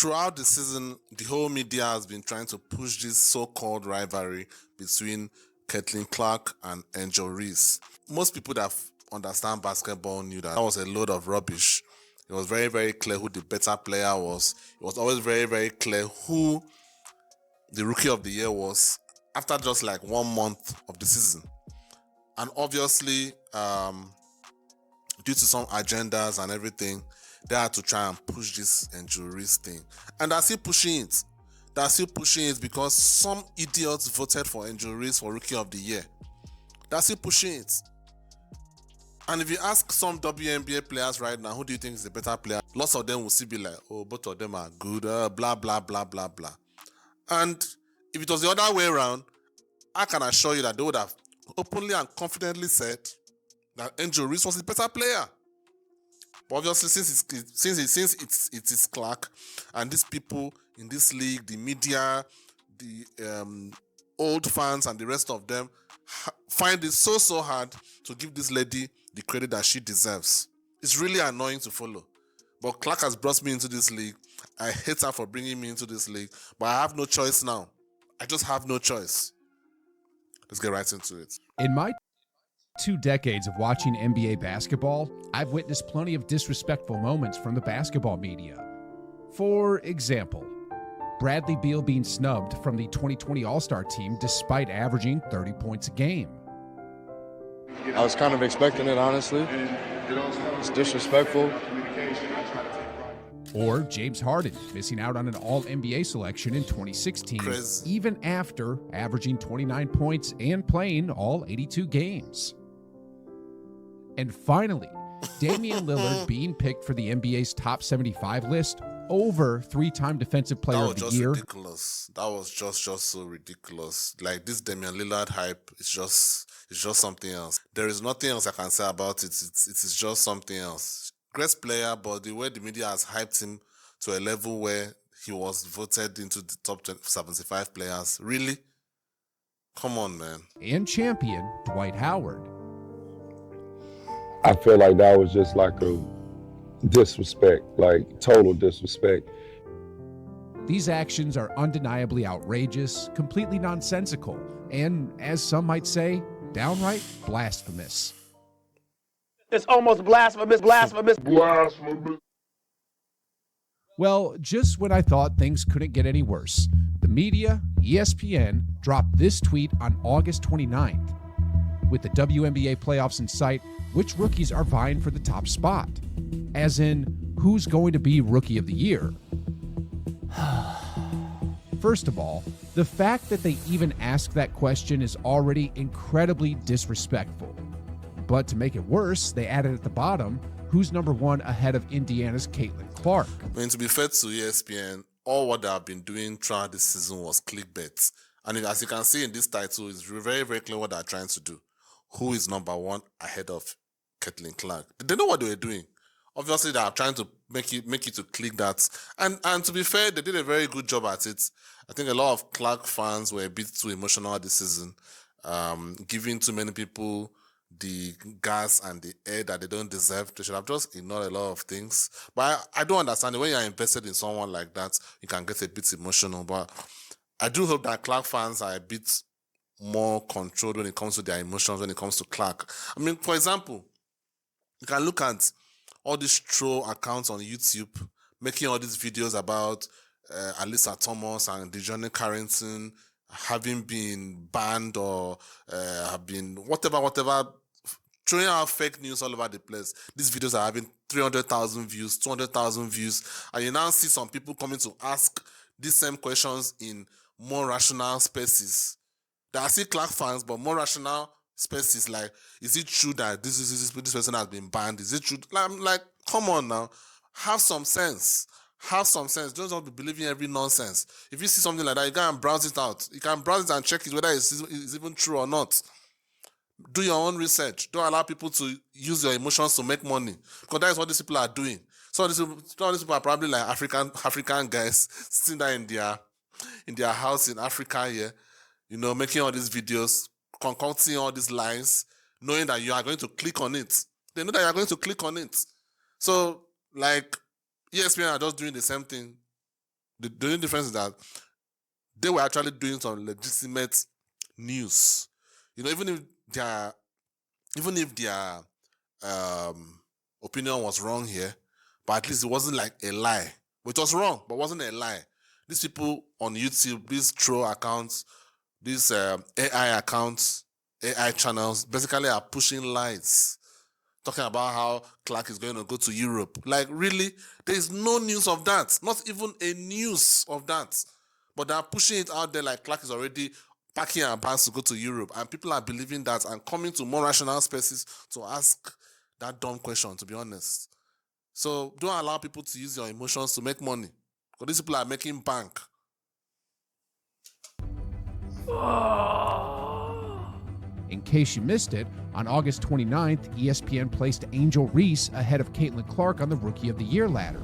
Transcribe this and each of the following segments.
throughout the season, the whole media has been trying to push this so-called rivalry between Caitlin Clark and Angel Reese. Most people that understand basketball knew that was a load of rubbish. It was very, very clear who the better player was. It was always very, very clear who the rookie of the year was after just like 1 month of the season. And obviously, due to some agendas and everything, they had to try and push this Angel Reese thing. And they're still pushing it. They're still pushing it because some idiots voted for Angel Reese for Rookie of the Year. They're still pushing it. And if you ask some WNBA players right now, who do you think is the better player? Lots of them will still be like, oh, both of them are good, blah, blah, blah, blah, blah. And if it was the other way around, I can assure you that they would have openly and confidently said that Angel Reese was the better player. But obviously, since it is Clark, and these people in this league, the media, the old fans, and the rest of them find it so hard to give this lady the credit that she deserves. It's really annoying to follow. But Clark has brought me into this league. I hate her for bringing me into this league, but I have no choice now. I just have no choice. Let's get right into it. In my 2 decades of watching NBA basketball, I've witnessed plenty of disrespectful moments from the basketball media. For example, Bradley Beal being snubbed from the 2020 All-Star team despite averaging 30 points a game. I was kind of expecting it, honestly. It's disrespectful. Or James Harden missing out on an All-NBA selection in 2016, even after averaging 29 points and playing all 82 games. And finally, Damian Lillard being picked for the NBA's top 75 list over 3-time Defensive Player of the Year. Ridiculous. That was just so ridiculous. Like, this Damian Lillard hype is just something else. There is nothing else I can say about it. It's just something else. Great player, but the way the media has hyped him to a level where he was voted into the top 75 players. Really? Come on, man. And champion Dwight Howard. I feel like that was just like a disrespect, like total disrespect. These actions are undeniably outrageous, completely nonsensical, and, as some might say, downright blasphemous. It's almost blasphemous. Well, just when I thought things couldn't get any worse, the media, ESPN, dropped this tweet on August 29th. With the WNBA playoffs in sight, which rookies are vying for the top spot? As in, who's going to be Rookie of the Year? First of all, the fact that they even ask that question is already incredibly disrespectful. But to make it worse, they added at the bottom, who's number 1 ahead of Indiana's Caitlin Clark? I mean, to be fair to ESPN, all what they have been doing throughout this season was clickbait. And as you can see in this title, it's very, very clear what they're trying to do. Who is number 1 ahead of Caitlin Clark? They know what they were doing. Obviously, they are trying to make you to click that. And to be fair, they did a very good job at it. I think a lot of Clark fans were a bit too emotional this season, giving too many people the gas and the air that they don't deserve. They should have just ignored a lot of things. But I don't understand it. When you're invested in someone like that, you can get a bit emotional. But I do hope that Clark fans are a bit more controlled when it comes to their emotions, when it comes to Clark. I mean, for example, you can look at all these troll accounts on YouTube making all these videos about Alyssa Thomas and DeJohnny Carrington having been banned or have been whatever, throwing out fake news all over the place. These videos are having 300,000 views, 200,000 views, and you now see some people coming to ask these same questions in more rational spaces. There are still Clark fans, but more rational spaces, like, is it true that this person has been banned? Is it true? I'm like, come on now. Have some sense. Don't just be believing every nonsense. If you see something like that, you can browse it out. You can browse it and check it whether it's even true or not. Do your own research. Don't allow people to use your emotions to make money, because that is what these people are doing. So these people are probably like African guys sitting there in their house in Africa here, making all these videos, concocting all these lines, knowing that you are going to click on it. They know that you are going to click on it. So, like, ESPN are just doing the same thing. the only difference is that they were actually doing some legitimate news. You know, even if their opinion was wrong here, but at least it wasn't like a lie. Which was wrong, but wasn't a lie. These people on YouTube, these troll accounts, these AI accounts, AI channels, basically are pushing lies. Talking about how Clark is going to go to Europe. Like, really? There is no news of that. Not even a news of that. But they are pushing it out there like Clark is already packing her bags to go to Europe. And people are believing that and coming to more rational spaces to ask that dumb question, to be honest. So don't allow people to use your emotions to make money. Because these people are making bank. In case you missed it, on August 29th, ESPN placed Angel Reese ahead of Caitlin Clark on the Rookie of the Year ladder.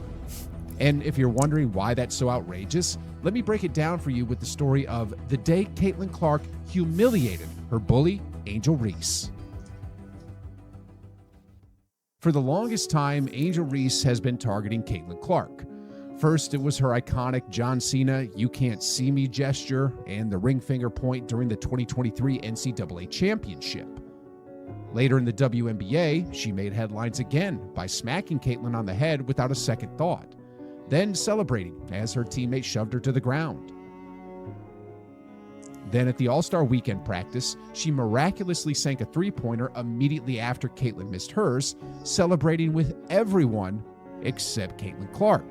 And if you're wondering why that's so outrageous, let me break it down for you with the story of the day Caitlin Clark humiliated her bully, Angel Reese. For the longest time, Angel Reese has been targeting Caitlin Clark. First, it was her iconic John Cena "You Can't See Me" gesture and the ring finger point during the 2023 NCAA Championship. Later in the WNBA, she made headlines again by smacking Caitlin on the head without a second thought, then celebrating as her teammate shoved her to the ground. Then at the All-Star Weekend practice, she miraculously sank a three-pointer immediately after Caitlin missed hers, celebrating with everyone except Caitlin Clark.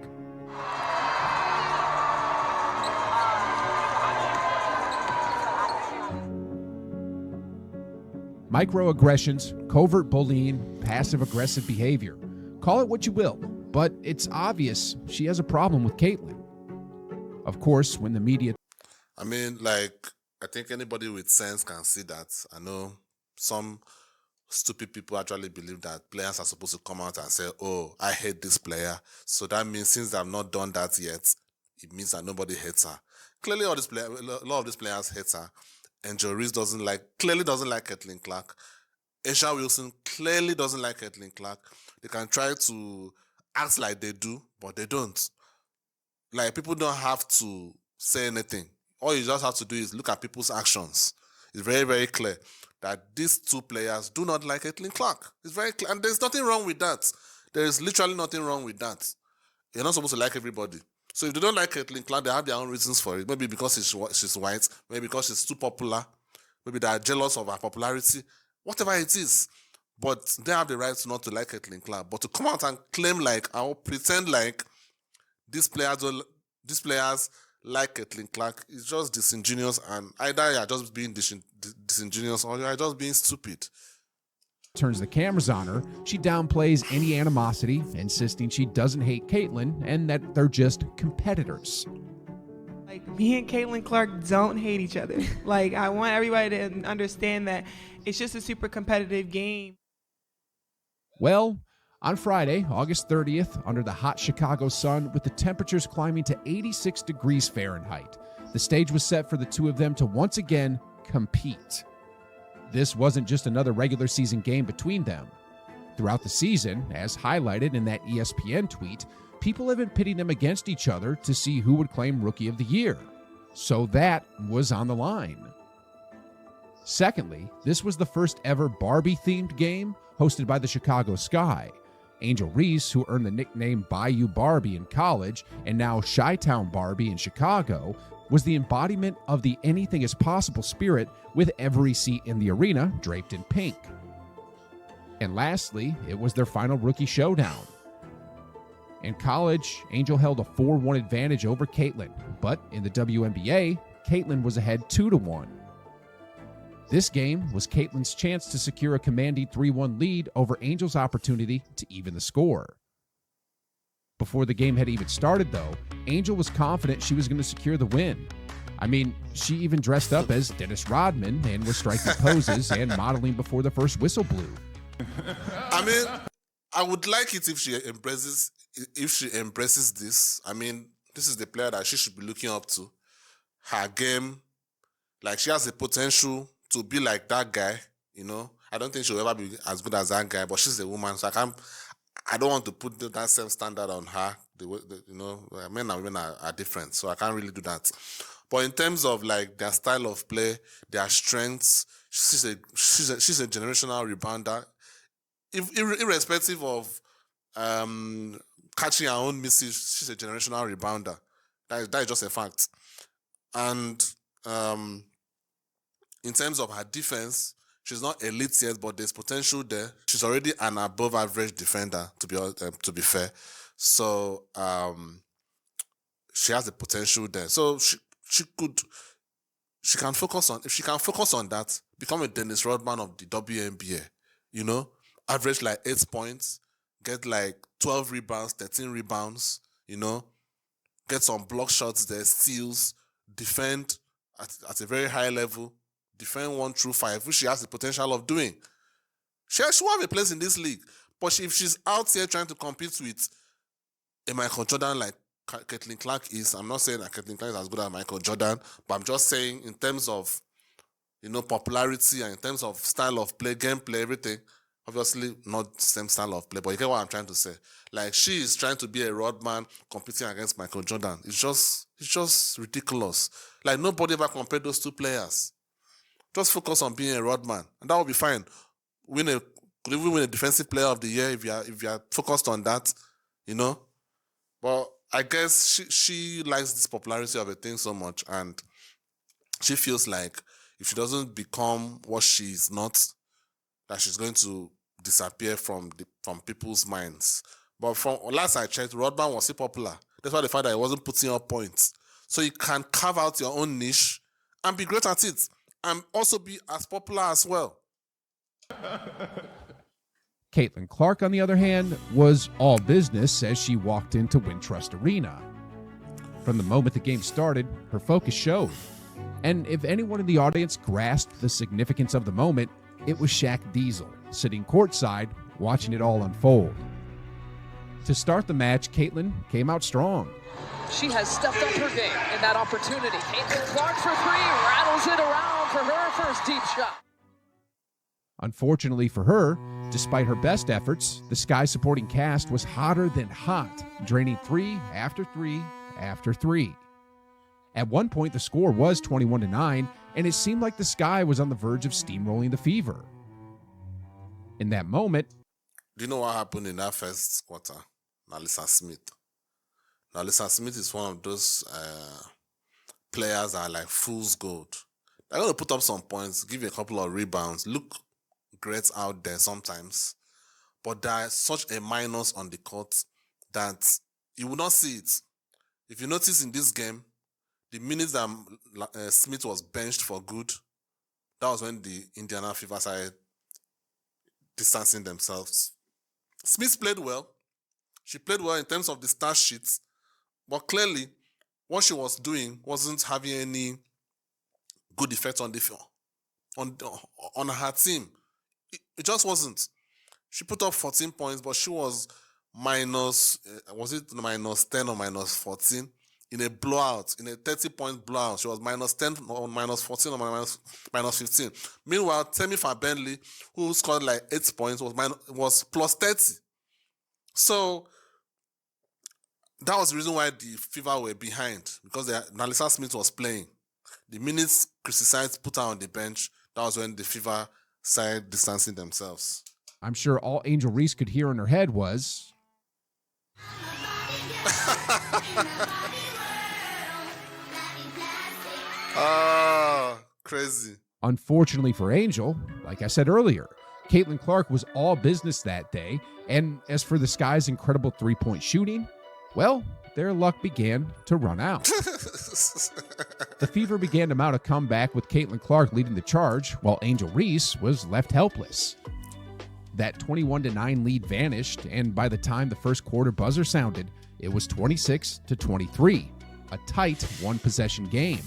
Microaggressions, covert bullying, passive-aggressive behavior. Call it what you will, but it's obvious she has a problem with Caitlin. Of course, when the media... I mean, like, I think anybody with sense can see that. I know some stupid people actually believe that players are supposed to come out and say, "Oh, I hate this player." So that means since they have not done that yet, it means that nobody hates her. Clearly, a lot of these players hate her. Angel Reese clearly doesn't like Caitlin Clark. Aisha Wilson clearly doesn't like Caitlin Clark. They can try to act like they do, but they don't. Like, people don't have to say anything. All you just have to do is look at people's actions. It's very, very clear that these two players do not like Caitlin Clark. It's very clear. And there's nothing wrong with that. There is literally nothing wrong with that. You're not supposed to like everybody. So if they don't like Caitlin Clark, they have their own reasons for it. Maybe because she's white. Maybe because she's too popular. Maybe they are jealous of her popularity. Whatever it is. But they have the right not to like Caitlin Clark. But to come out and claim like, or pretend like these players like Caitlin Clark is just disingenuous, and either you're just being disingenuous or you're just being stupid. Turns the cameras on her, she downplays any animosity, insisting she doesn't hate Caitlin and that they're just competitors. Like, me and Caitlin Clark don't hate each other. Like, I want everybody to understand that it's just a super competitive game. Well, on Friday, August 30th, under the hot Chicago sun, with the temperatures climbing to 86 degrees Fahrenheit, the stage was set for the two of them to once again compete. This wasn't just another regular season game between them. Throughout the season, as highlighted in that ESPN tweet, people have been pitting them against each other to see who would claim Rookie of the Year. So that was on the line. Secondly, this was the first ever Barbie-themed game hosted by the Chicago Sky. Angel Reese, who earned the nickname Bayou Barbie in college and now Chi-Town Barbie in Chicago, was the embodiment of the anything is possible spirit, with every seat in the arena draped in pink. And lastly, it was their final rookie showdown. In college, Angel held a 4-1 advantage over Caitlin, but in the WNBA, Caitlin was ahead 2-1. This game was Caitlin's chance to secure a commanding 3-1 lead over Angel's opportunity to even the score. Before the game had even started, though, Angel was confident she was going to secure the win. I mean, she even dressed up as Dennis Rodman and was striking poses and modeling before the first whistle blew. I mean, I would like it if she embraces this. I mean, this is the player that she should be looking up to. Her game, like, she has the potential to be like that guy, you know. I don't think she'll ever be as good as that guy, but she's a woman, so I don't want to put that same standard on her Men and women are different, so I can't really do that. But in terms of like their style of play, their strengths, she's a generational rebounder. Irrespective of catching her own misses, she's a generational rebounder. That is just a fact. And in terms of her defense, she's not elite yet, but there's potential there. She's already an above-average defender, to be fair. So she has the potential there. So she can focus on, if she can focus on that, become a Dennis Rodman of the WNBA. Average like 8 points, get like 12 rebounds, 13 rebounds. Get some block shots there, steals, defend at a very high level, defend 1 through 5, which she has the potential of doing. She will have a place in this league. But if she's out here trying to compete with a Michael Jordan like Caitlin Clark is, I'm not saying that Caitlin Clark is as good as Michael Jordan, but I'm just saying in terms of, popularity and in terms of style of play, gameplay, everything, obviously not the same style of play, but you get what I'm trying to say. Like, she is trying to be a Rodman competing against Michael Jordan. It's just ridiculous. Like, nobody ever compared those two players. Just focus on being a Rodman, and that will be fine. Could even win a defensive player of the year if you are focused on that, But I guess she likes this popularity of a thing so much, and she feels like if she doesn't become what she's not, that she's going to disappear from people's minds. But from last I checked, Rodman was still popular. That's why the fact that he wasn't putting up points. So you can carve out your own niche and be great at it, and also be as popular as well. Caitlin Clark, on the other hand, was all business as she walked into Wintrust Arena. From the moment the game started, her focus showed. And if anyone in the audience grasped the significance of the moment, it was Shaq Diesel, sitting courtside, watching it all unfold. To start the match, Caitlin came out strong. She has stepped up her game in that opportunity. Caitlin Clark for 3, rattles it around for her first deep shot. Unfortunately for her, despite her best efforts, the Sky supporting cast was hotter than hot, draining 3 after 3 after 3. At one point, the score was 21-9, and it seemed like the Sky was on the verge of steamrolling the Fever. In that moment... Do you know what happened in that first quarter? Nalisa Smith. Nalisa Smith is one of those players that are like fool's gold. They're going to put up some points, give you a couple of rebounds, look great out there sometimes, but there's such a minus on the court that you will not see it. If you notice in this game, the minutes that Smith was benched for good, that was when the Indiana Fever started distancing themselves. Smith played well. She played well in terms of the stat sheets, but clearly what she was doing wasn't having any good effect on her team. It just wasn't. She put up 14 points, but she was minus 10 or minus 14 in a blowout, in a 30-point blowout. She was minus 10 or minus 14 or minus 15. Meanwhile, Temi Bentley, who scored like 8 points, was plus 30. So that was the reason why the Fever were behind, because Nalisa Smith was playing. The minutes Chrissy Sides put her on the bench, that was when the Fever started distancing themselves. I'm sure all Angel Reese could hear in her head was... Crazy. Unfortunately for Angel, like I said earlier, Caitlin Clark was all business that day, and as for the Sky's incredible three-point shooting, well, their luck began to run out. The Fever began to mount a comeback with Caitlin Clark leading the charge, while Angel Reese was left helpless. That 21-9 lead vanished, and by the time the first quarter buzzer sounded, it was 26-23, a tight one-possession game.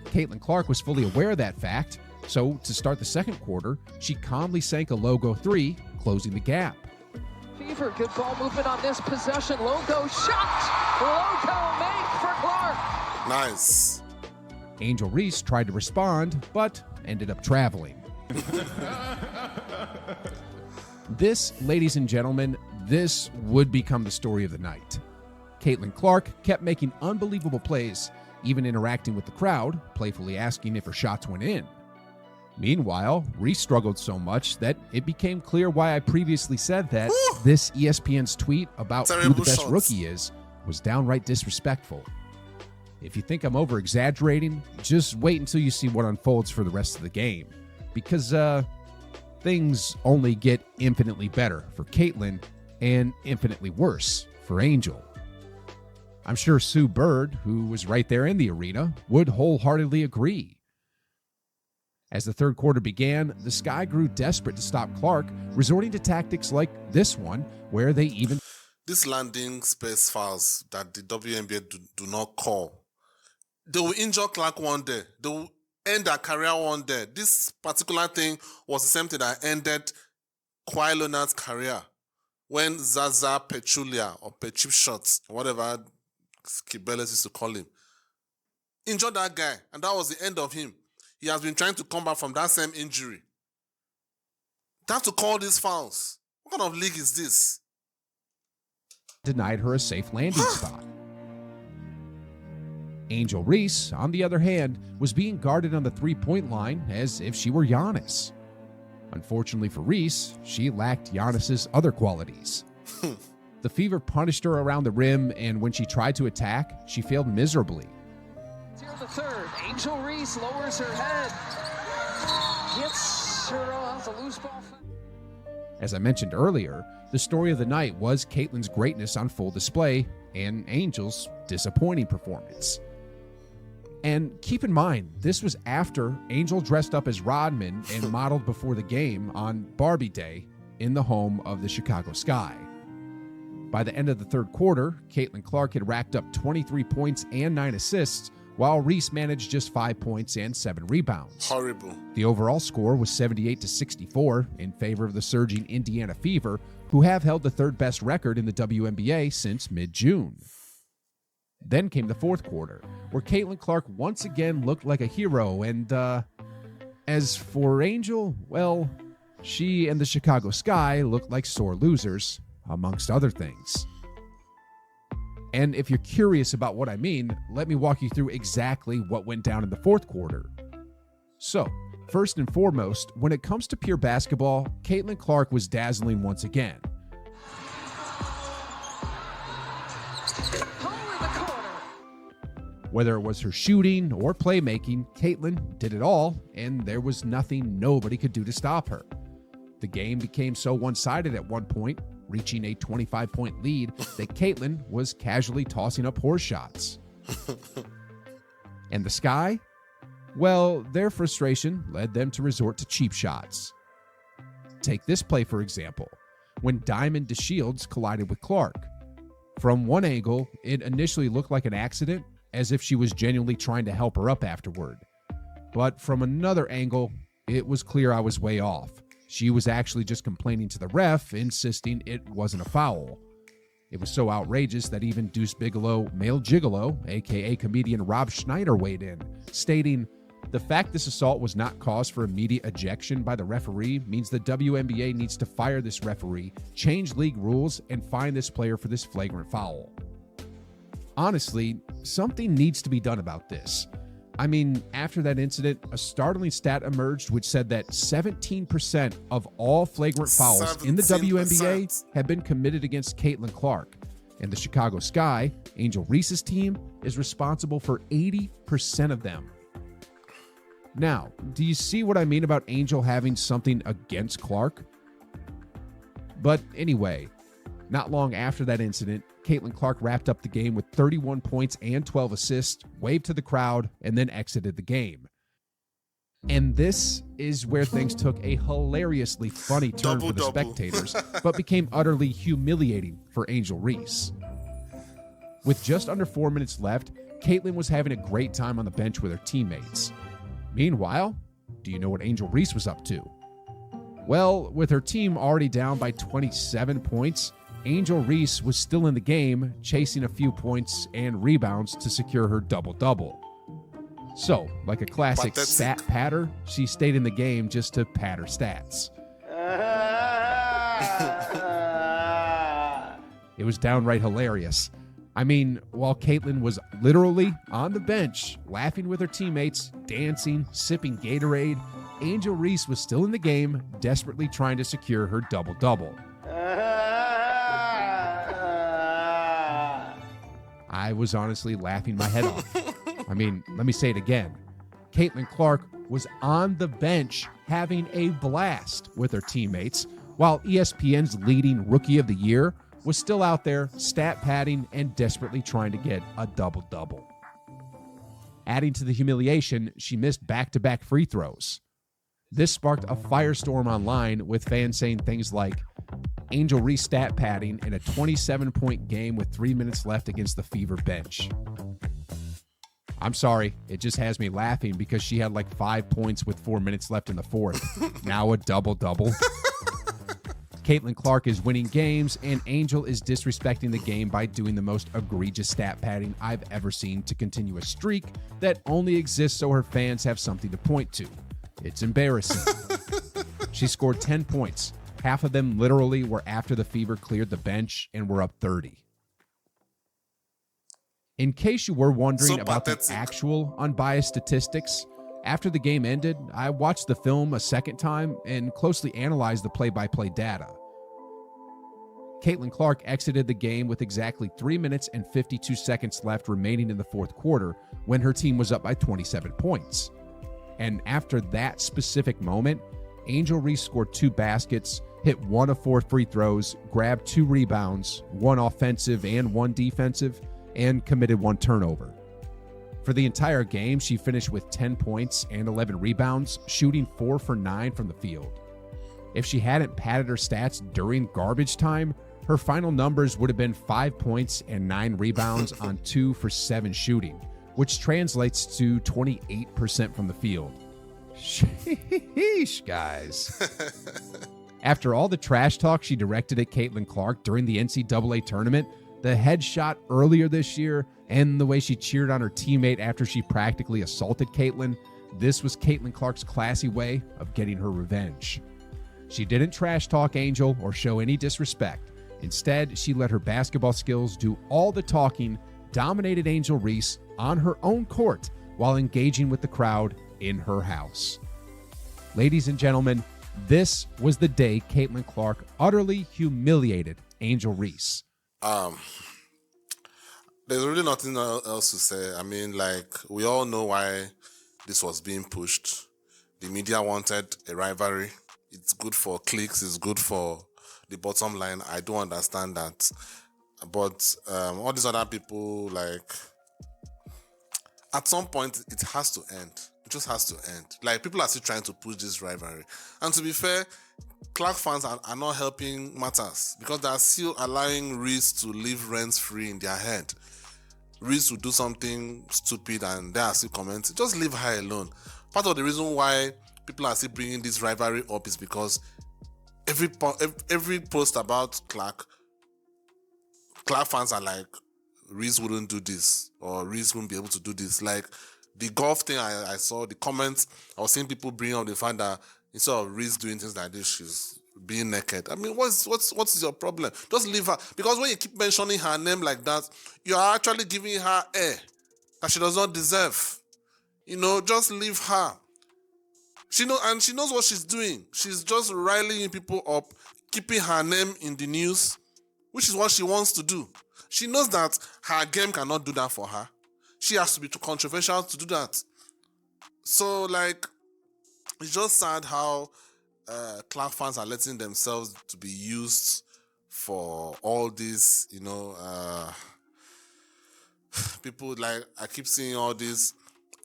Caitlin Clark was fully aware of that fact, so to start the second quarter, she calmly sank a logo 3, closing the gap. Fever, good ball movement on this possession. Logo shot! Logo make for Clark! Nice. Angel Reese tried to respond, but ended up traveling. This, ladies and gentlemen, this would become the story of the night. Caitlin Clark kept making unbelievable plays, even interacting with the crowd, playfully asking if her shots went in. Meanwhile, Reese struggled so much that it became clear why I previously said that this ESPN's tweet about who the best rookie is was downright disrespectful. If you think I'm over-exaggerating, just wait until you see what unfolds for the rest of the game, because things only get infinitely better for Caitlin and infinitely worse for Angel. I'm sure Sue Bird, who was right there in the arena, would wholeheartedly agree. As the third quarter began, the Sky grew desperate to stop Clark, resorting to tactics like this one, where they even... These landing space fouls that the WNBA do not call. They will injure Clark one day. They will end their career one day. This particular thing was the same thing that ended Kawhi Leonard's career when Zaza Pachulia, or Pechip Shots, whatever Kibeles used to call him, injured that guy, and that was the end of him. He has been trying to come back from that same injury. They have to call these fouls. What kind of league is this? Denied her a safe landing spot. Angel Reese, on the other hand, was being guarded on the three-point line as if she were Giannis. Unfortunately for Reese, she lacked Giannis's other qualities. The fever punished her around the rim, and when she tried to attack, she failed miserably. Here the third. Angel Reese lowers her head. Gets her off the loose ball. As I mentioned earlier, the story of the night was Caitlin's greatness on full display and Angel's disappointing performance. And keep in mind, this was after Angel dressed up as Rodman and modeled before the game on Barbie Day in the home of the Chicago Sky. By the end of the third quarter, Caitlin Clark had racked up 23 points and 9 assists, while Reese managed just 5 points and 7 rebounds. Horrible. The overall score was 78-64 in favor of the surging Indiana Fever, who have held the third best record in the WNBA since mid-June. Then came the fourth quarter, where Caitlin Clark once again looked like a hero, and as for Angel, well, she and the Chicago Sky looked like sore losers, amongst other things. And if you're curious about what I mean, let me walk you through exactly what went down in the fourth quarter. So, first and foremost, when it comes to pure basketball, Caitlin Clark was dazzling once again. Whether it was her shooting or playmaking, Caitlin did it all, and there was nothing nobody could do to stop her. The game became so one-sided at one point, reaching a 25-point lead, that Caitlin was casually tossing up horse shots. And the Sky? Well, their frustration led them to resort to cheap shots. Take this play, for example, when Diamond DeShields collided with Clark. From one angle, it initially looked like an accident, as if she was genuinely trying to help her up afterward. But from another angle, it was clear I was way off. She was actually just complaining to the ref, insisting it wasn't a foul. It was so outrageous that even Deuce Bigalow, male gigolo, aka comedian Rob Schneider, weighed in, stating, "The fact this assault was not cause for immediate ejection by the referee means the WNBA needs to fire this referee, change league rules, and fine this player for this flagrant foul." Honestly, something needs to be done about this. I mean, after that incident, a startling stat emerged which said that 17% of all flagrant fouls in the WNBA have been committed against Caitlin Clark. And the Chicago Sky, Angel Reese's team, is responsible for 80% of them. Now, do you see what I mean about Angel having something against Clark? But anyway, not long after that incident, Caitlin Clark wrapped up the game with 31 points and 12 assists, waved to the crowd, and then exited the game. And this is where things took a hilariously funny turn for the spectators, but became utterly humiliating for Angel Reese. With just under 4 minutes left, Caitlin was having a great time on the bench with her teammates. Meanwhile, do you know what Angel Reese was up to? Well, with her team already down by 27 points, Angel Reese was still in the game, chasing a few points and rebounds to secure her double-double. So, like a classic stat patter, she stayed in the game just to pad her stats. It was downright hilarious. I mean, while Caitlin was literally on the bench, laughing with her teammates, dancing, sipping Gatorade, Angel Reese was still in the game, desperately trying to secure her double-double. I was honestly laughing my head off. I mean, let me say it again. Caitlin Clark was on the bench having a blast with her teammates, while ESPN's leading Rookie of the Year was still out there stat padding and desperately trying to get a double-double. Adding to the humiliation, she missed back-to-back free throws. This sparked a firestorm online with fans saying things like, Angel Reese stat padding in a 27-point game with 3 minutes left against the Fever bench. I'm sorry, it just has me laughing because she had like 5 points with 4 minutes left in the fourth. Now a double-double. Caitlin Clark is winning games, and Angel is disrespecting the game by doing the most egregious stat padding I've ever seen to continue a streak that only exists so her fans have something to point to. It's embarrassing. She scored 10 points. Half of them literally were after the Fever cleared the bench and were up 30. In case you were wondering about the actual unbiased statistics, after the game ended, I watched the film a second time and closely analyzed the play-by-play data. Caitlin Clark exited the game with exactly 3 minutes and 52 seconds left remaining in the fourth quarter when her team was up by 27 points. And after that specific moment, Angel Reese scored 2 baskets, hit 1 of 4 free throws, grabbed 2 rebounds, 1 offensive and 1 defensive, and committed 1 turnover. For the entire game, she finished with 10 points and 11 rebounds, shooting 4 for 9 from the field. If she hadn't padded her stats during garbage time, her final numbers would have been 5 points and 9 rebounds on 2 for 7 shooting, which translates to 28% from the field. Sheesh, guys. After all the trash talk she directed at Caitlin Clark during the NCAA tournament, the headshot earlier this year, and the way she cheered on her teammate after she practically assaulted Caitlin, this was Caitlin Clark's classy way of getting her revenge. She didn't trash talk Angel or show any disrespect. Instead, she let her basketball skills do all the talking, dominated Angel Reese on her own court while engaging with the crowd in her house. Ladies and gentlemen, this was the day Caitlin Clark utterly humiliated Angel Reese. There's really nothing else to say. I mean, like, we all know why this was being pushed. The media wanted a rivalry. It's good for clicks. It's good for the bottom line. I do understand that. But all these other people, like, at some point, it has to end. It just has to end. Like, people are still trying to push this rivalry. And to be fair, Clark fans are not helping matters because they are still allowing Reese to live rent-free in their head. Reese will do something stupid and they are still commenting. Just leave her alone. Part of the reason why people are still bringing this rivalry up is because every post about Clark fans are like, Reese wouldn't do this or Reese wouldn't be able to do this. Like the golf thing I saw, the comments, I was seeing people bring up the fact that instead of Reese doing things like this, she's being naked. I mean, what's your problem? Just leave her. Because when you keep mentioning her name like that, you are actually giving her air that she does not deserve. You know, just leave her. She knows what she's doing. She's just riling people up, keeping her name in the news, which is what she wants to do. She knows that her game cannot do that for her. She has to be too controversial to do that. So, like, it's just sad how Clark fans are letting themselves to be used for all these, you know, people like, I keep seeing all these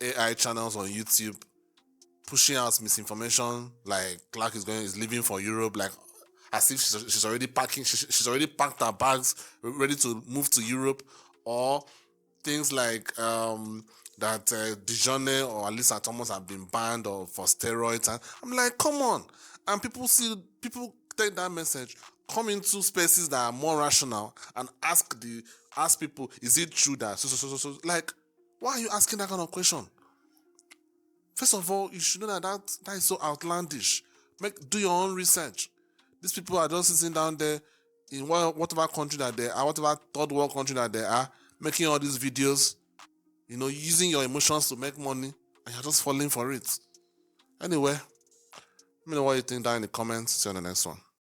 AI channels on YouTube pushing out misinformation, like Clark is leaving for Europe, like as if she's already packing, she's already packed her bags, ready to move to Europe, or things like that Dijonne or Alyssa Thomas have been banned or for steroids, and I'm like, come on. And people take that message, come into spaces that are more rational and ask people, is it true that so like, why are you asking that kind of question? First of all, you should know that is so outlandish. Do your own research. These people are just sitting down there in whatever country that they are, whatever third world country that they are, making all these videos, you know, using your emotions to make money, and you're just falling for it. Anyway, let me know what you think down in the comments. See you on the next one.